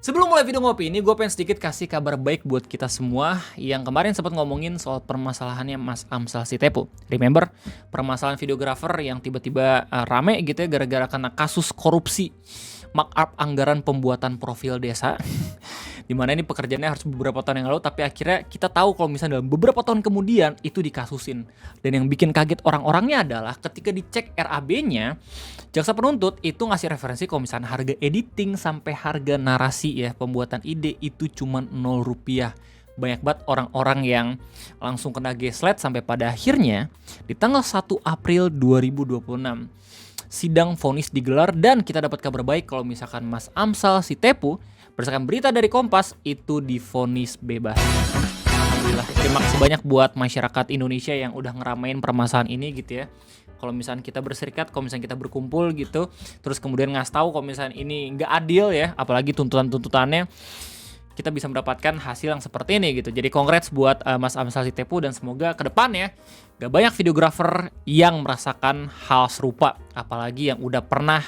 Sebelum mulai video ngopi ini, gue pengen sedikit kasih kabar baik buat kita semua yang kemarin sempat ngomongin soal permasalahannya Mas Amsal Sitepu. Remember, permasalahan videografer yang tiba-tiba rame gitu ya gara-gara kena kasus korupsi markup anggaran pembuatan profil desa. Dimana ini pekerjaannya harus beberapa tahun yang lalu, tapi akhirnya kita tahu kalau misalnya dalam beberapa tahun kemudian itu dikasusin. Dan yang bikin kaget orang-orangnya adalah ketika dicek RAB-nya, jaksa penuntut itu ngasih referensi kalau misalnya harga editing sampai harga narasi ya, pembuatan ide itu cuma 0 rupiah. Banyak banget orang-orang yang langsung kena gaslight sampai pada akhirnya di tanggal 1 April 2026 sidang vonis digelar dan kita dapat kabar baik kalau misalkan Mas Amsal Sitepu berdasarkan berita dari Kompas itu divonis bebas. Alhamdulillah. Terima kasih banyak buat masyarakat Indonesia yang udah ngeramein permasalahan ini gitu ya. Kalau misalnya kita berserikat, kalau misalnya kita berkumpul gitu, terus kemudian ngasih tahu kalau misalnya ini nggak adil ya, apalagi tuntutannya, kita bisa mendapatkan hasil yang seperti ini gitu. Jadi congrats buat Mas Amsal Sitepu dan semoga ke depannya gak banyak videografer yang merasakan hal serupa, apalagi yang udah pernah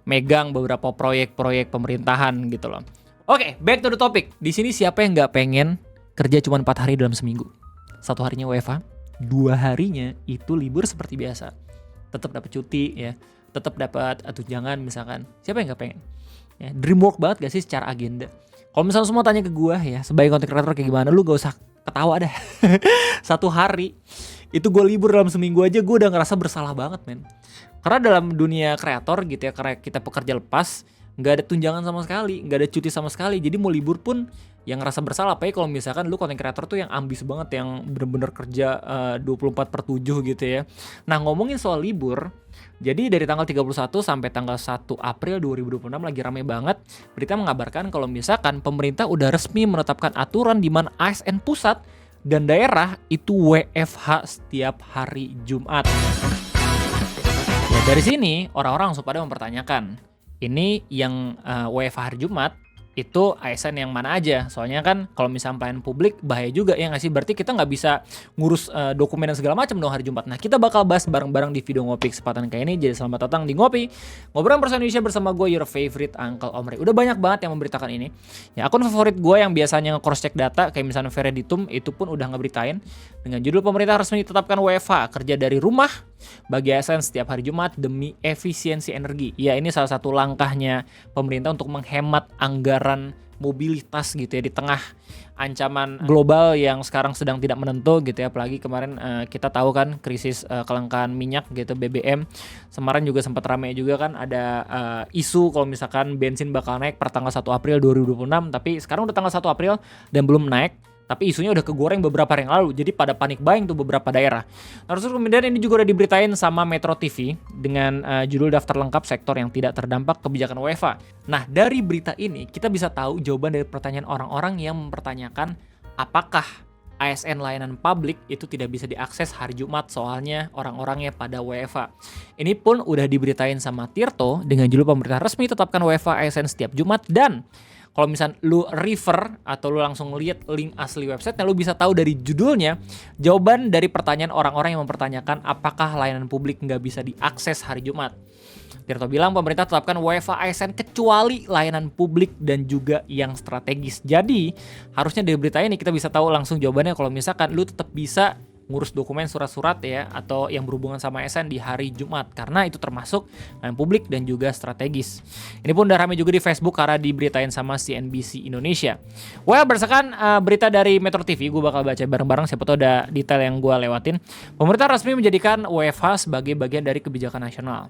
megang beberapa proyek-proyek pemerintahan gitu loh. Oke, back to the topic. Di sini siapa yang nggak pengen kerja cuma 4 hari dalam seminggu? 1 harinya WFH, 2 harinya itu libur seperti biasa. Tetap dapat cuti ya, tetap dapat tunjangan misalkan. Siapa yang nggak pengen? Ya, dream work banget gak sih secara agenda? Kalau misalnya semua tanya ke gue ya, sebagai content creator kayak gimana, lu gak usah ketawa dah. 1 hari itu gue libur dalam seminggu aja gue udah ngerasa bersalah banget men. Karena dalam dunia kreator gitu ya, karena kita pekerja lepas, nggak ada tunjangan sama sekali, nggak ada cuti sama sekali. Jadi mau libur pun yang ngerasa bersalah. Apalagi kalau misalkan lu content creator tuh yang ambis banget, yang bener-bener kerja 24/7 gitu ya. Nah ngomongin soal libur, jadi dari tanggal 31 sampai tanggal 1 April 2026 lagi rame banget. Berita mengabarkan kalau misalkan pemerintah udah resmi menetapkan aturan di mana ASN pusat dan daerah itu WFH setiap hari Jumat. Ya, dari sini orang-orang langsung pada mempertanyakan, ini yang WFH hari Jumat itu ASN yang mana aja? Soalnya kan kalau misalnya pelayanan publik bahaya juga ya nggak sih? Berarti kita nggak bisa ngurus dokumen dan segala macam dong hari Jumat. Nah kita bakal bahas bareng-bareng di video ngopi kesempatan kayak ini. Jadi selamat datang di Ngopi, ngobrol bersama Indonesia bersama gue, your favorite Uncle Omri. Udah banyak banget yang memberitakan ini. Ya akun favorit gue yang biasanya nge-cross check data kayak misalnya Vereditum itu pun udah ngeberitain dengan judul pemerintah resmi ditetapkan WFH kerja dari rumah bagi ASN setiap hari Jumat demi efisiensi energi. Ya ini salah satu langkahnya pemerintah untuk menghemat anggaran mobilitas gitu ya di tengah ancaman global yang sekarang sedang tidak menentu gitu ya. Apalagi kemarin kita tahu kan krisis kelangkaan minyak gitu BBM. Kemarin juga sempat ramai juga kan ada isu kalau misalkan bensin bakal naik per tanggal 1 April 2026, tapi sekarang udah tanggal 1 April dan belum naik. Tapi isunya udah kegoreng beberapa hari yang lalu, jadi pada panik buying tuh beberapa daerah. Nah, terus kemudian ini juga udah diberitain sama Metro TV dengan judul daftar lengkap sektor yang tidak terdampak kebijakan WFH. Nah, dari berita ini kita bisa tahu jawaban dari pertanyaan orang-orang yang mempertanyakan apakah ASN layanan publik itu tidak bisa diakses hari Jumat soalnya orang-orangnya pada WFH. Ini pun udah diberitain sama Tirto dengan judul pemerintah resmi tetapkan WFH ASN setiap Jumat dan kalau misalnya lu refer atau lu langsung lihat link asli website-nya, lu bisa tahu dari judulnya jawaban dari pertanyaan orang-orang yang mempertanyakan apakah layanan publik nggak bisa diakses hari Jumat. Tirto bilang pemerintah tetapkan WFH ASN kecuali layanan publik dan juga yang strategis. Jadi harusnya dari berita ini kita bisa tahu langsung jawabannya kalau misalkan lu tetap bisa ngurus dokumen surat-surat ya atau yang berhubungan sama ASN di hari Jumat karena itu termasuk layanan publik dan juga strategis. Ini pun udah ramai juga di Facebook karena diberitain sama CNBC Indonesia. Well, berdasarkan berita dari Metro TV, gue bakal baca bareng-bareng siapa tahu ada detail yang gue lewatin. Pemerintah resmi menjadikan WFH sebagai bagian dari kebijakan nasional.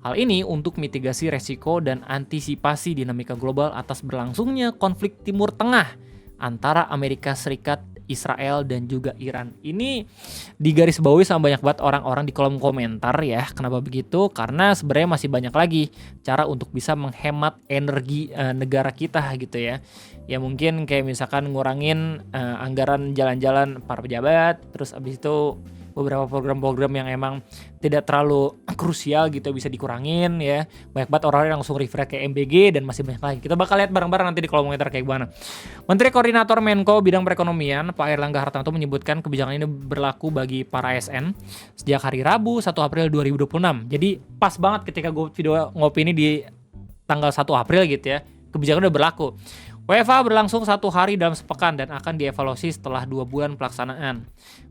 Hal ini untuk mitigasi resiko dan antisipasi dinamika global atas berlangsungnya konflik Timur Tengah antara Amerika Serikat, Israel dan juga Iran. Ini digarisbawahi sama banyak banget orang-orang di kolom komentar ya. Kenapa begitu? Karena sebenarnya masih banyak lagi cara untuk bisa menghemat energi negara kita gitu ya. Ya mungkin kayak misalkan ngurangin anggaran jalan-jalan para pejabat, terus abis itu beberapa program-program yang emang tidak terlalu krusial gitu bisa dikurangin ya. Banyak banget orang yang langsung refer ke MBG dan masih banyak lagi. Kita bakal lihat bareng-bareng nanti di kolom komentar kayak gimana. Menteri Koordinator Menko Bidang Perekonomian Pak Airlangga Hartarto menyebutkan kebijakan ini berlaku bagi para ASN sejak hari Rabu 1 April 2026. Jadi pas banget ketika gue video ngopi ini di tanggal 1 April gitu ya. kebijakan udah berlaku. WFH berlangsung 1 hari dalam sepekan dan akan dievaluasi setelah 2 bulan pelaksanaan.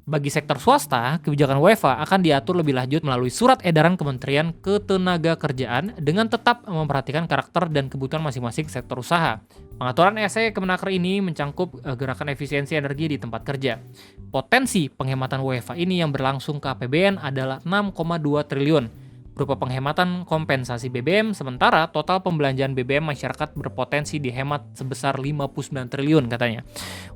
Bagi sektor swasta, kebijakan WFH akan diatur lebih lanjut melalui surat edaran Kementerian Ketenagakerjaan dengan tetap memperhatikan karakter dan kebutuhan masing-masing sektor usaha. Pengaturan SE Kemenaker ini mencangkup gerakan efisiensi energi di tempat kerja. Potensi penghematan WFH ini yang berlangsung ke APBN adalah 6,2 triliun. Berupa penghematan kompensasi BBM, sementara total pembelanjaan BBM masyarakat berpotensi dihemat sebesar 59 triliun katanya.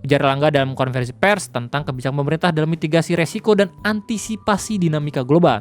Ujar Erlangga dalam konferensi pers tentang kebijakan pemerintah dalam mitigasi resiko dan antisipasi dinamika global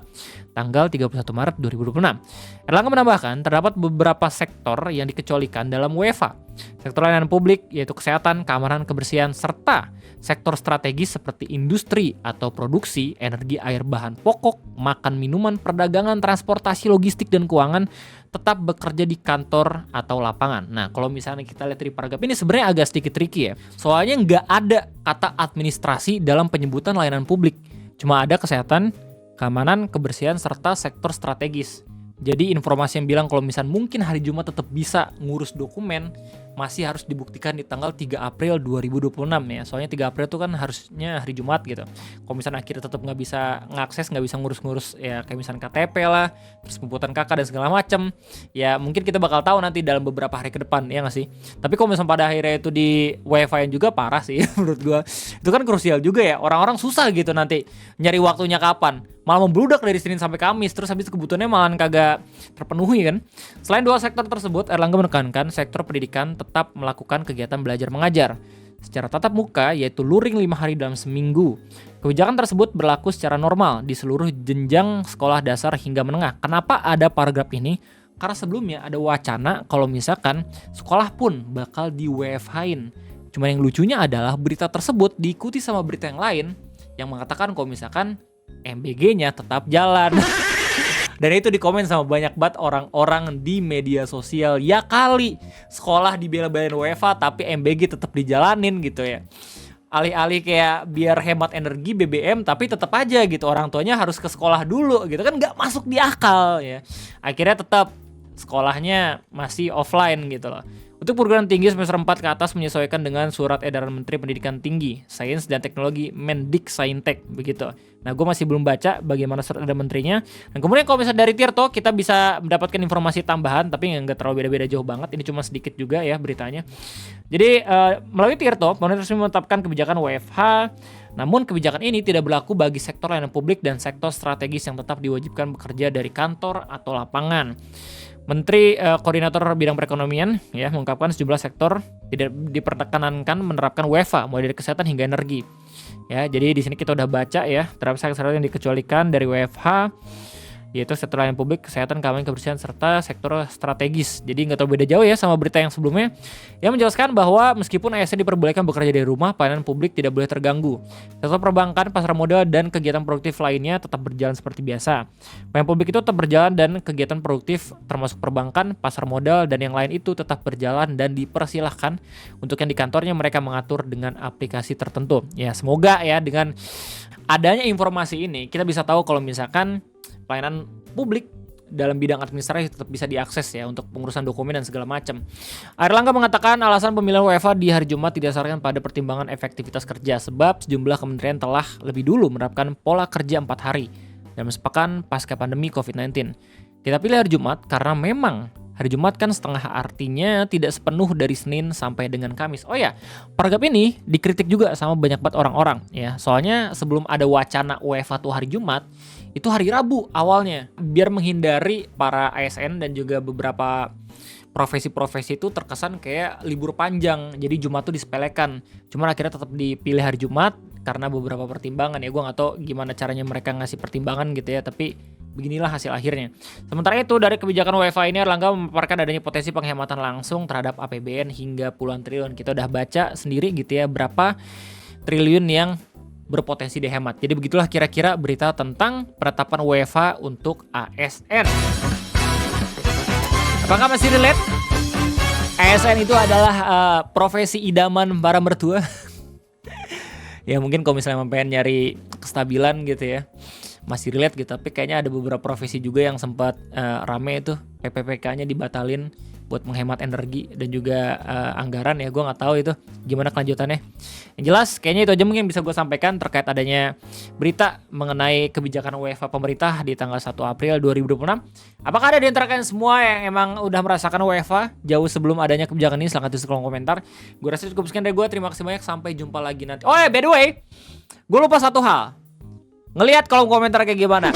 tanggal 31 Maret 2026. Erlangga menambahkan terdapat beberapa sektor yang dikecualikan dalam WFH. Sektor layanan publik yaitu kesehatan, keamanan, kebersihan, serta sektor strategis seperti industri atau produksi, energi, air, bahan pokok, makan, minuman, perdagangan, transportasi, logistik, dan keuangan tetap bekerja di kantor atau lapangan. Nah, kalau misalnya kita lihat di paragraf ini sebenarnya agak sedikit tricky ya. Soalnya nggak ada kata administrasi dalam penyebutan layanan publik. Cuma ada kesehatan, keamanan, kebersihan, serta sektor strategis. Jadi informasi yang bilang kalau misalnya mungkin hari Jumat tetap bisa ngurus dokumen masih harus dibuktikan di tanggal 3 April 2026 ya. Soalnya 3 April itu kan harusnya hari Jumat gitu. Kalau misalnya akhirnya tetap nggak bisa ngakses, nggak bisa ngurus-ngurus ya kayak misalnya KTP lah, terus pembuatan KK dan segala macam. Ya mungkin kita bakal tahu nanti dalam beberapa hari ke depan ya nggak sih. Tapi kalau misalnya pada akhirnya itu di WiFi juga parah sih menurut gua. Itu kan krusial juga ya. Orang-orang susah gitu nanti nyari waktunya kapan. Malah membludak dari Senin sampai Kamis, terus habis kebutuhannya malah kagak terpenuhi kan. Selain dua sektor tersebut, Erlangga menekankan sektor pendidikan tetap melakukan kegiatan belajar mengajar secara tatap muka, yaitu luring 5 hari dalam seminggu. Kebijakan tersebut berlaku secara normal di seluruh jenjang sekolah dasar hingga menengah. Kenapa ada paragraf ini? Karena sebelumnya ada wacana kalau misalkan sekolah pun bakal di WFH-in. Cuma yang lucunya adalah berita tersebut diikuti sama berita yang lain yang mengatakan kalau misalkan MBG-nya tetap jalan. Dan itu dikomen sama banyak banget orang-orang di media sosial. Ya kali sekolah dibela-belain WFH tapi MBG tetap dijalanin gitu ya. Alih-alih kayak biar hemat energi BBM tapi tetap aja gitu orang tuanya harus ke sekolah dulu gitu kan, nggak masuk di akal ya. Akhirnya tetap sekolahnya masih offline gitu loh. Untuk perguruan tinggi semester 4 ke atas menyesuaikan dengan surat edaran Menteri Pendidikan Tinggi, Sains dan Teknologi Mendiksaintek begitu. Nah, gue masih belum baca bagaimana surat edaran menterinya. Dan kemudian kalau misalnya dari Tirto kita bisa mendapatkan informasi tambahan, tapi nggak terlalu beda-beda jauh banget. Ini cuma sedikit juga ya beritanya. Jadi melalui Tirto, pemerintah resmi menetapkan kebijakan WFH. Namun kebijakan ini tidak berlaku bagi sektor layanan publik dan sektor strategis yang tetap diwajibkan bekerja dari kantor atau lapangan. Menteri Koordinator Bidang Perekonomian ya mengungkapkan sejumlah sektor tidak diperkenankan menerapkan WFH mulai dari kesehatan hingga energi. Ya, jadi di sini kita udah baca ya terhadap sektor yang dikecualikan dari WFH yaitu sektor layanan publik, kesehatan, keamanan, kebersihan, serta sektor strategis. Jadi nggak terlalu beda jauh ya sama berita yang sebelumnya. Yang menjelaskan bahwa meskipun ASN diperbolehkan bekerja dari rumah, pelayanan publik tidak boleh terganggu. Sektor perbankan, pasar modal, dan kegiatan produktif lainnya tetap berjalan seperti biasa. Pelayanan publik itu tetap berjalan dan kegiatan produktif termasuk perbankan, pasar modal, dan yang lain itu tetap berjalan dan dipersilahkan untuk yang di kantornya mereka mengatur dengan aplikasi tertentu. Ya semoga ya dengan adanya informasi ini kita bisa tahu kalau misalkan pelayanan publik dalam bidang administrasi tetap bisa diakses ya untuk pengurusan dokumen dan segala macam. Erlangga mengatakan alasan pemilihan WFH di hari Jumat didasarkan pada pertimbangan efektivitas kerja sebab sejumlah kementerian telah lebih dulu menerapkan pola kerja 4 hari dalam sepekan pasca pandemi COVID-19. Kita pilih hari Jumat karena memang hari Jumat kan setengah artinya tidak sepenuh dari Senin sampai dengan Kamis. Oh ya, paragraf ini dikritik juga sama banyak banget orang-orang ya. Soalnya sebelum ada wacana WFH tuh hari Jumat, itu hari Rabu awalnya. Biar menghindari para ASN dan juga beberapa profesi-profesi itu terkesan kayak libur panjang. Jadi Jumat tuh disepelekan. Cuman akhirnya tetap dipilih hari Jumat karena beberapa pertimbangan ya. Gue gak tahu gimana caranya mereka ngasih pertimbangan gitu ya. Tapi beginilah hasil akhirnya. Sementara itu dari kebijakan WFH ini Erlangga memaparkan adanya potensi penghematan langsung terhadap APBN hingga puluhan triliun. Kita udah baca sendiri gitu ya berapa triliun yang berpotensi dihemat. Jadi begitulah kira-kira berita tentang penetapan WFH untuk ASN. Apakah masih relate? ASN itu adalah profesi idaman para mertua. Ya mungkin kalau misalnya pengen nyari kestabilan gitu ya, masih relate gitu. Tapi kayaknya ada beberapa profesi juga yang sempat rame itu PPPK-nya dibatalin buat menghemat energi dan juga anggaran ya. Gue nggak tahu itu gimana kelanjutannya. Yang jelas kayaknya itu aja mungkin bisa gue sampaikan terkait adanya berita mengenai kebijakan WFH pemerintah di tanggal 1 April 2026. Apakah ada di antara kalian semua yang emang udah merasakan WFH jauh sebelum adanya kebijakan ini? Silahkan tulis di kolom komentar. Gue rasa cukup sekian dari gue. Terima kasih banyak. Sampai jumpa lagi nanti. Oh ya, by the way, gue lupa satu hal. Ngelihat kolom komentar kayak gimana.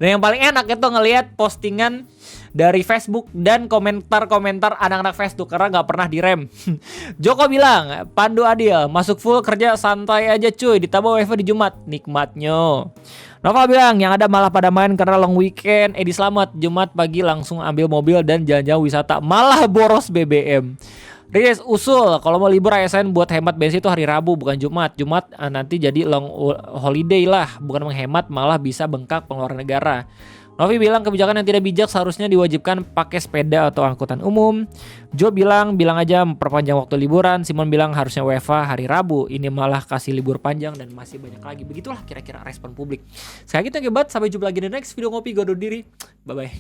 Dan yang paling enak itu ngelihat postingan dari Facebook dan komentar-komentar anak-anak Facebook karena nggak pernah direm. Joko bilang, Pandu Adil, masuk full kerja santai aja cuy, ditambah WiFi di Jumat, nikmatnya. Nova bilang, yang ada malah pada main karena long weekend. Edi Slamet, Jumat pagi langsung ambil mobil dan jalan-jalan wisata, malah boros BBM. Riz usul kalau mau libur ASN buat hemat bensin itu hari Rabu bukan Jumat. Jumat nanti jadi long holiday lah, bukan menghemat malah bisa bengkak pengeluaran negara. Novi bilang kebijakan yang tidak bijak seharusnya diwajibkan pakai sepeda atau angkutan umum. Jo bilang aja perpanjang waktu liburan. Simon bilang harusnya WFH hari Rabu, ini malah kasih libur panjang dan masih banyak lagi. Begitulah kira-kira respon publik. Sekali lagi thank you banget, sampai jumpa lagi di next video ngopi gue undur diri. Bye bye.